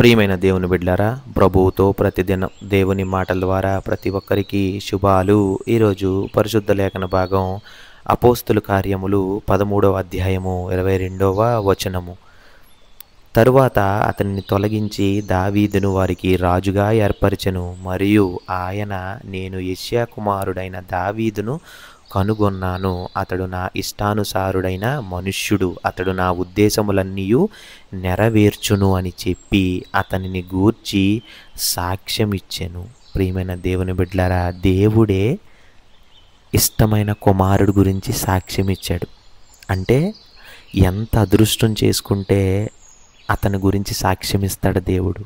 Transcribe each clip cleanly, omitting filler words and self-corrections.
ప్రియమైన దేవుని బిడ్డలారా, ప్రభువుతో ప్రతిదినం దేవుని మాటల ద్వారా ప్రతి ఒక్కరికి శుభాలు. ఈరోజు పరిశుద్ధ లేఖన భాగం అపోస్తుల కార్యములు 13వ అధ్యాయము 22వ వచనము. తరువాత అతనిని తొలగించి దావీదును వారికి రాజుగా ఏర్పరచెను. మరియు ఆయన, నేను యెషయా కుమారుడైన దావీదును కనుగొన్నాను. అతడు నా ఇష్టానుసారుడైన మనుష్యుడు, అతడు నా ఉద్దేశములన్నీ నెరవేర్చును అని చెప్పి అతనిని గూర్చి సాక్ష్యం ఇచ్చెను. ప్రియమైన దేవుని బిడ్డలారా, దేవుడే ఇష్టమైన కుమారుడు గురించి సాక్ష్యం ఇచ్చాడు. అంటే ఎంత అదృష్టం చేసుకుంటే అతని గురించి సాక్ష్యం ఇస్తాడు దేవుడు.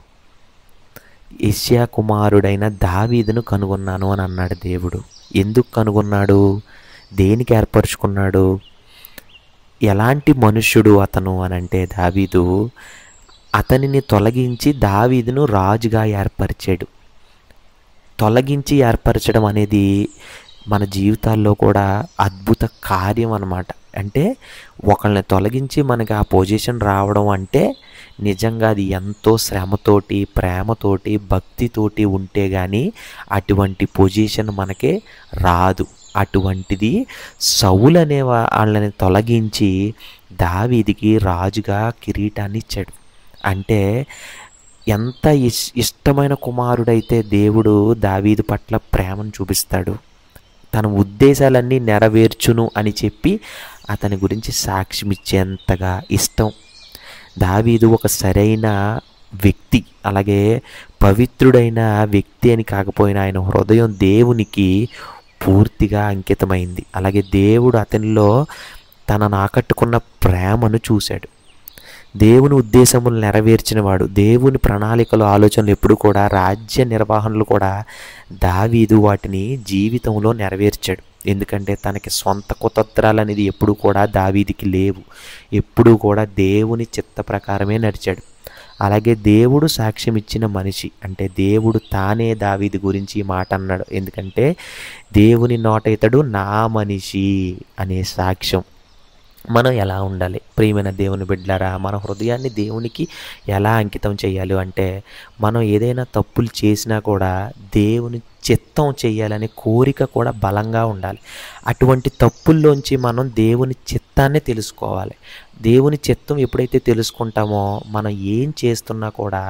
యెషయా కుమారుడైన దావీదును కనుగొన్నాను అని అన్నాడు దేవుడు. ఎందుకు కనుగొన్నాడు? దేనికి ఏర్పరచుకున్నాడు? ఎలాంటి మనుష్యుడు అతను అని అంటే, దావీదు అతనిని తొలగించి దావీదును రాజుగా ఏర్పరిచాడు. తొలగించి ఏర్పరచడం అనేది మన జీవితాల్లో కూడా అద్భుత కార్యం అన్నమాట. అంటే ఒకళ్ళని తొలగించి మనకి ఆ పొజిషన్ రావడం అంటే నిజంగా అది ఎంతో శ్రమతోటి, ప్రేమతోటి, భక్తితోటి ఉంటే కానీ అటువంటి పొజిషన్ మనకే రాదు. అటువంటిది సౌలు అనే వాళ్ళని తొలగించి దావీదుకి రాజుగా కిరీటాన్ని ఇచ్చాడు. అంటే ఎంత ఇష్టమైన కుమారుడైతే దేవుడు దావీదు పట్ల ప్రేమను చూపిస్తాడు. తన ఉద్దేశాలన్నీ నెరవేర్చును అని చెప్పి అతని గురించి సాక్ష్యం ఇచ్చేంతగా ఇష్టం. దావీదు ఒక సరైన వ్యక్తి, అలాగే పవిత్రుడైన వ్యక్తి అని కాకపోయినా ఆయన హృదయం దేవునికి పూర్తిగా అంకితమైంది. అలాగే దేవుడు అతనిలో తనను ఆకట్టుకున్న ప్రేమను చూశాడు. దేవుని ఉద్దేశములు నెరవేర్చినవాడు. దేవుని ప్రణాళికలు, ఆలోచనలు ఎప్పుడు కూడా, రాజ్య నిర్వహణలు కూడా దావీదు వాటిని జీవితంలో నెరవేర్చాడు. ఎందుకంటే తనకి సొంత కుతంత్రాలు అనేది ఎప్పుడు కూడా దావీదుకి లేవు. ఎప్పుడూ కూడా దేవుని చిత్త ప్రకారమే నడిచాడు. అలాగే దేవుడు సాక్ష్యం ఇచ్చిన మనిషి, అంటే దేవుడు తానే దావీదు గురించి ఈ మాట అన్నాడు. ఎందుకంటే దేవుని నోట ఇతడు నా మనిషి అనే సాక్ష్యం. మనం ఎలా ఉండాలి? ప్రియమైన దేవుని బిడ్డలారా, మన హృదయాన్ని దేవునికి ఎలా అంకితం చేయాలి అంటే, మనం ఏదైనా తప్పులు చేసినా కూడా దేవుని చిత్తం చేయాలనే కోరిక కూడా బలంగా ఉండాలి. అటువంటి తప్పుల్లోంచి మనం దేవుని చిత్తాన్ని తెలుసుకోవాలి. దేవుని చిత్తం ఎప్పుడైతే తెలుసుకుంటామో మనం ఏం చేస్తున్నా కూడా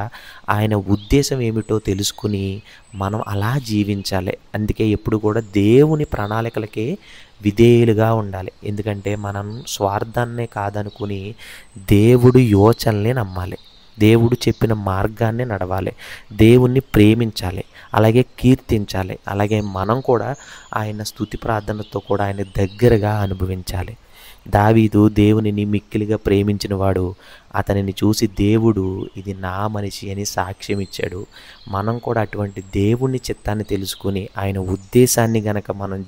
ఆయన ఉద్దేశం ఏమిటో తెలుసుకుని మనం అలా జీవించాలి. అందుకే ఎప్పుడు కూడా దేవుని ప్రణాళికలకే విధేయులుగా ఉండాలి. ఎందుకంటే మనం స్వార్థాన్నే కాదనుకుని దేవుడి యోచనల్ని నమ్మాలి. దేవుడు చెప్పిన మార్గాన్ని నడవాలి. దేవుణ్ణి ప్రేమించాలి, అలాగే కీర్తించాలి. అలాగే మనం కూడా ఆయన స్తుతి ప్రార్థనతో కూడా ఆయన దగ్గరగా అనుభవించాలి. దావీదు దేవునిని మిక్కిలిగా ప్రేమించిన వాడు. అతనిని చూసి దేవుడు ఇది నా మనిషి అని సాక్ష్యం ఇచ్చాడు. మనం కూడా అటువంటి దేవుని చిత్తాన్ని తెలుసుకుని ఆయన ఉద్దేశాన్ని గనక మనం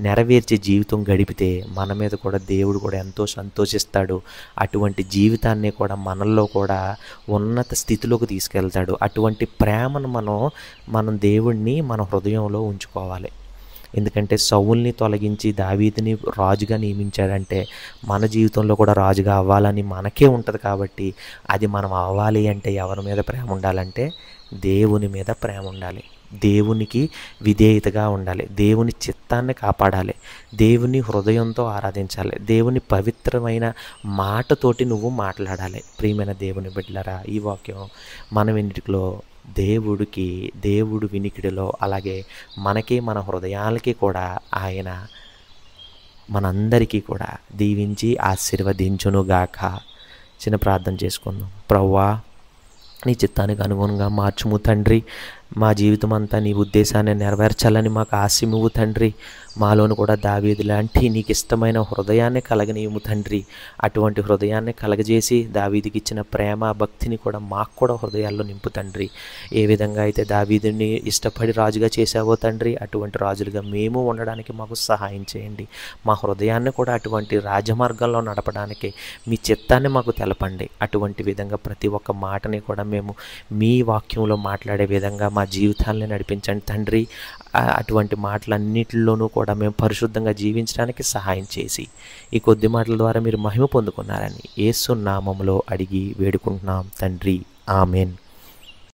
నెరవేర్చే జీవితం గడిపితే మన మీద కూడా దేవుడు కూడా ఎంతో సంతోషిస్తాడు. అటువంటి జీవితాన్ని కూడా మనల్లో కూడా ఉన్నత స్థితిలోకి తీసుకెళ్తాడు. అటువంటి ప్రేమను మనం దేవుణ్ణి మన హృదయంలో ఉంచుకోవాలి. ఎందుకంటే సౌలుని తొలగించి దావీదుని రాజుగా నియమించాడంటే మన జీవితంలో కూడా రాజుగా అవ్వాలని మనకే ఉంటుంది. కాబట్టి అది మనం అవ్వాలి అంటే ఎవరి మీద ప్రేమ ఉండాలంటే దేవుని మీద ప్రేమ ఉండాలి. దేవునికి విధేయతగా ఉండాలి. దేవుని చిత్తాన్ని కాపాడాలి. దేవుని హృదయంతో ఆరాధించాలి. దేవుని పవిత్రమైన మాటతోటి నువ్వు మాట్లాడాలి. ప్రియమైన దేవుని బిడ్డలారా, ఈ వాక్యం మన వెన్నిటిలో దేవుడు వినికిడిలో, అలాగే మనకి మన హృదయాలకి కూడా ఆయన మనందరికీ కూడా దీవించి ఆశీర్వదించునుగాక. చిన్న ప్రార్థన చేసుకుందాం. ప్రభువా, నీ చిత్తానికి అనుగుణంగా మార్చుము తండ్రి. మా జీవితం అంతా నీ ఉద్దేశాన్ని నెరవేర్చాలని మాకు ఆశిమువు తండ్రి. మాలోను కూడా దావీదు లాంటి నీకు ఇష్టమైన హృదయాన్ని కలగనీయము తండ్రి. అటువంటి హృదయాన్ని కలగజేసి దావీదుకి ఇచ్చిన ప్రేమ, భక్తిని కూడా మాకు కూడా హృదయాల్లో నింపు తండ్రి. ఏ విధంగా అయితే దావీదుని ఇష్టపడి రాజుగా చేశావో తండ్రి, అటువంటి రాజులుగా మేము ఉండడానికి మాకు సహాయం చేయండి. మా హృదయాన్ని కూడా అటువంటి రాజమార్గంలో నడపడానికి మీ చిత్తాన్ని మాకు తెలపండి. అటువంటి విధంగా ప్రతి ఒక్క మాటని కూడా మేము మీ వాక్యంలో మాట్లాడే విధంగా మా జీవితాన్ని నడిపించండి తండ్రి. అటువంటి మాటలన్నిటిలోనూ కూడా మేము పరిశుద్ధంగా జీవించడానికి సహాయం చేసి ఈ కొద్ది మాటల ద్వారా మీరు మహిమ పొందుకున్నారని యేసు నామములో అడిగి వేడుకుంటున్నాం తండ్రి. ఆమెన్.